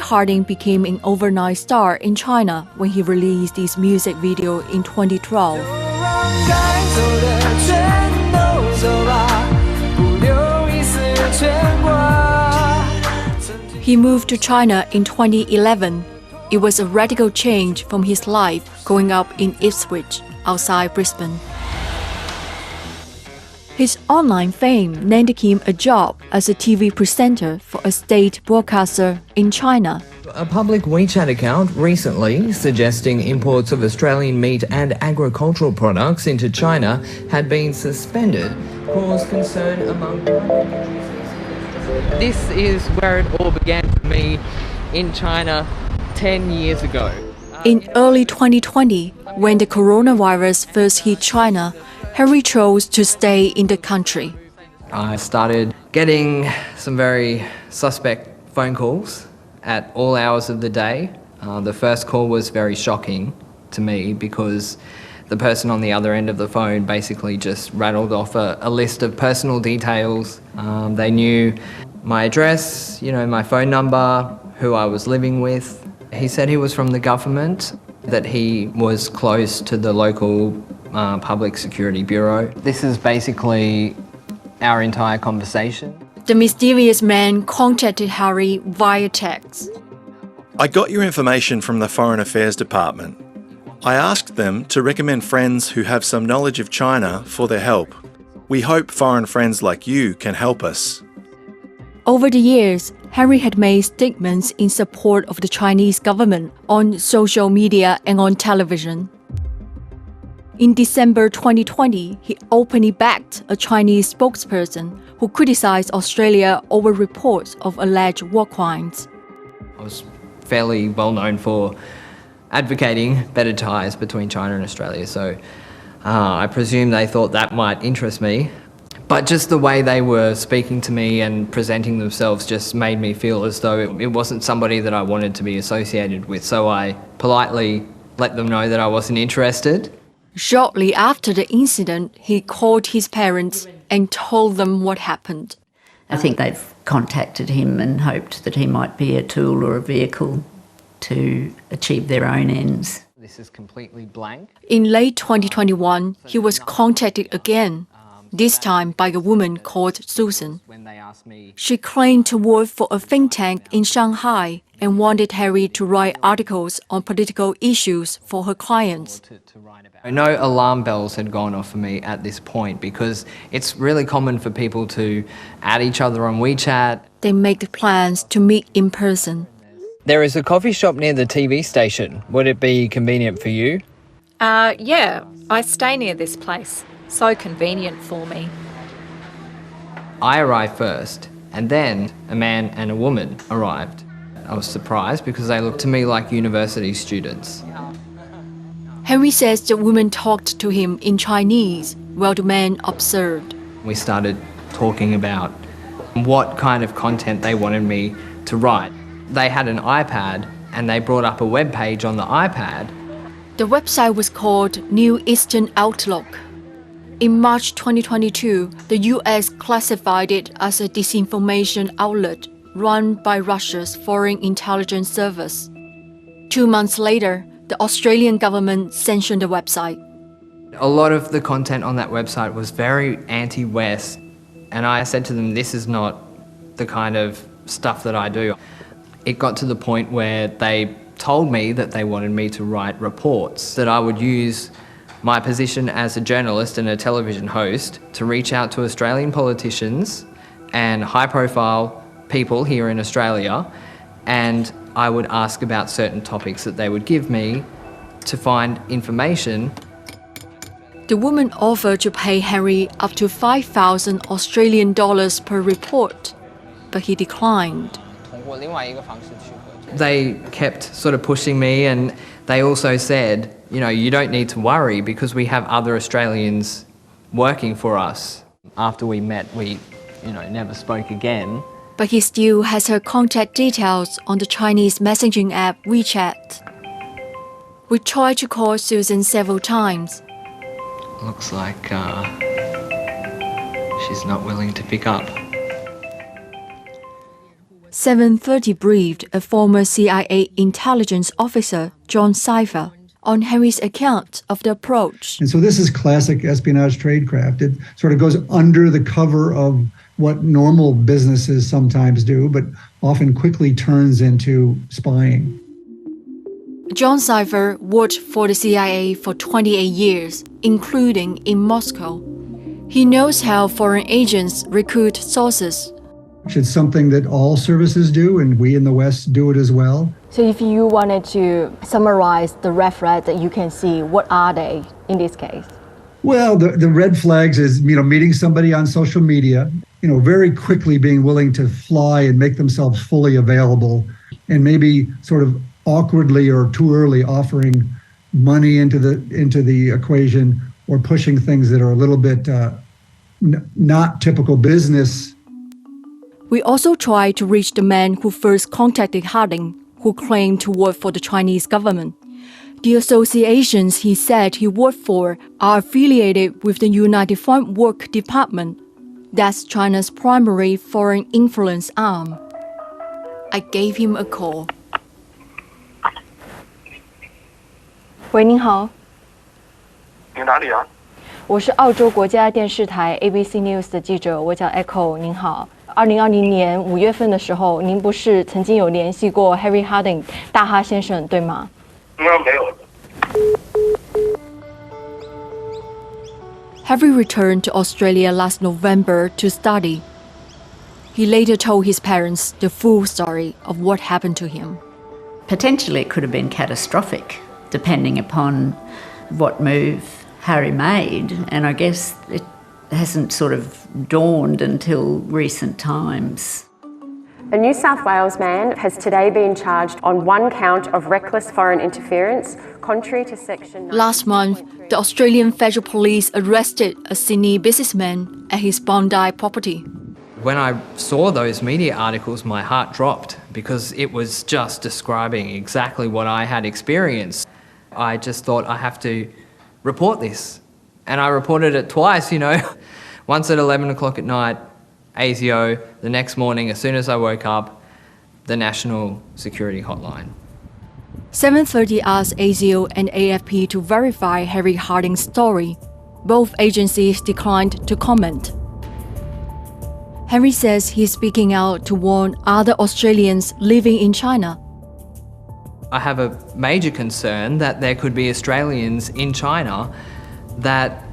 Harding became an overnight star in China when he released his music video in 2012. He moved to China in 2011. It was a radical change from his life growing up in Ipswich, outside Brisbane. His online fame landed him a job as a TV presenter for a state broadcaster in China. A public WeChat account recently suggesting imports of Australian meat and agricultural products into China had been suspended caused concern among This is where it all began for me in China 10 years ago. In early 2020, when the coronavirus first hit China, Harry chose to stay in the country. I started getting some very suspect phone calls at all hours of the day. The first call was very shocking to me because the person on the other end of the phone basically just rattled off a list of personal details. They knew my address, my phone number, who I was living with. He said he was from the government, that he was close to the local Public Security Bureau. This is basically our entire conversation. The mysterious man contacted Harry via text. I got your information from the Foreign Affairs Department. I asked them to recommend friends who have some knowledge of China for their help. We hope foreign friends like you can help us. Over the years, Harry had made statements in support of the Chinese government on social media and on television. In December 2020, he openly backed a Chinese spokesperson who criticized Australia over reports of alleged war crimes. I was fairly well known for advocating better ties between China and Australia, so I presume they thought that might interest me. But just the way they were speaking to me and presenting themselves just made me feel as though it wasn't somebody that I wanted to be associated with, so I politely let them know that I wasn't interested. Shortly after the incident, he called his parents and told them what happened. I think they've contacted him and hoped that he might be a tool or a vehicle to achieve their own ends. This is completely blank. In late 2021, he was contacted again, this time by a woman called Susan. She claimed to work for a think tank in Shanghai and wanted Harry to write articles on political issues for her clients. No alarm bells had gone off for me at this point because it's really common for people to add each other on WeChat. They make plans to meet in person. There is a coffee shop near the TV station. Would it be convenient for you? Yeah, I stay near this place. So convenient for me. I arrived first, and then a man and a woman arrived. I was surprised because they looked to me like university students. Henry says the woman talked to him in Chinese, while the man observed. We started talking about what kind of content they wanted me to write. They had an iPad, and they brought up a web page on the iPad. The website was called New Eastern Outlook. In March 2022, the US classified it as a disinformation outlet run by Russia's Foreign Intelligence Service. 2 months later, the Australian government sanctioned the website. A lot of the content on that website was very anti-West, and I said to them, this is not the kind of stuff that I do. It got to the point where they told me that they wanted me to write reports, that I would use my position as a journalist and a television host to reach out to Australian politicians and high-profile people here in Australia, and I would ask about certain topics that they would give me to find information. The woman offered to pay Harry up to 5,000 Australian dollars per report, but he declined. They kept sort of pushing me, and they also said, you don't need to worry because we have other Australians working for us. After we met, we, never spoke again. But he still has her contact details on the Chinese messaging app WeChat. We tried to call Susan several times. Looks like she's not willing to pick up. 7:30 briefed a former CIA intelligence officer, John Cipher, on Henry's account of the approach. And so this is classic espionage tradecraft. It sort of goes under the cover of what normal businesses sometimes do, but often quickly turns into spying. John Cipher worked for the CIA for 28 years, including in Moscow. He knows how foreign agents recruit sources. It's something that all services do, and we in the West do it as well. So if you wanted to summarize the red flags that you can see, what are they in this case? Well, the red flags is, meeting somebody on social media, very quickly being willing to fly and make themselves fully available, and maybe sort of awkwardly or too early offering money into the equation, or pushing things that are a little bit not typical business. We also tried to reach the man who first contacted Harding, who claimed to work for the Chinese government. The associations he said he worked for are affiliated with the United Front Work Department. That's China's primary foreign influence arm. I gave him a call. 喂，您好。你哪里啊？我是澳洲国家电视台 ABC News 的记者，我叫 Echo。您好。2020年5月份的时候，您不是曾经有联系过 Harry Harding 大哈先生，对吗？没有。 Harry returned to Australia last November to study. He later told his parents the full story of what happened to him. Potentially it could have been catastrophic, depending upon what move Harry made, and I guess it hasn't sort of dawned until recent times. A New South Wales man has today been charged on one count of reckless foreign interference, contrary to Section 9. Last month, the Australian Federal Police arrested a Sydney businessman at his Bondi property. When I saw those media articles, my heart dropped because it was just describing exactly what I had experienced. I just thought, I have to report this. And I reported it twice, once at 11 o'clock at night, ASIO, the next morning, as soon as I woke up, the National Security Hotline. 7:30 asked ASIO and AFP to verify Harry Harding's story. Both agencies declined to comment. Henry says he's speaking out to warn other Australians living in China. I have a major concern that there could be Australians in China that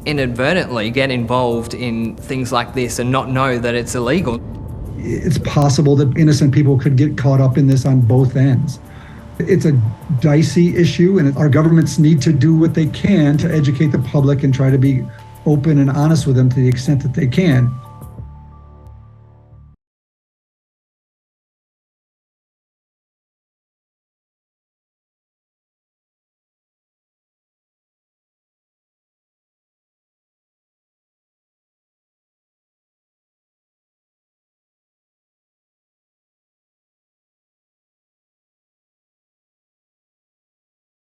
inadvertently get involved in things like this and not know that it's illegal. It's possible that innocent people could get caught up in this on both ends. It's a dicey issue, and our governments need to do what they can to educate the public and try to be open and honest with them to the extent that they can.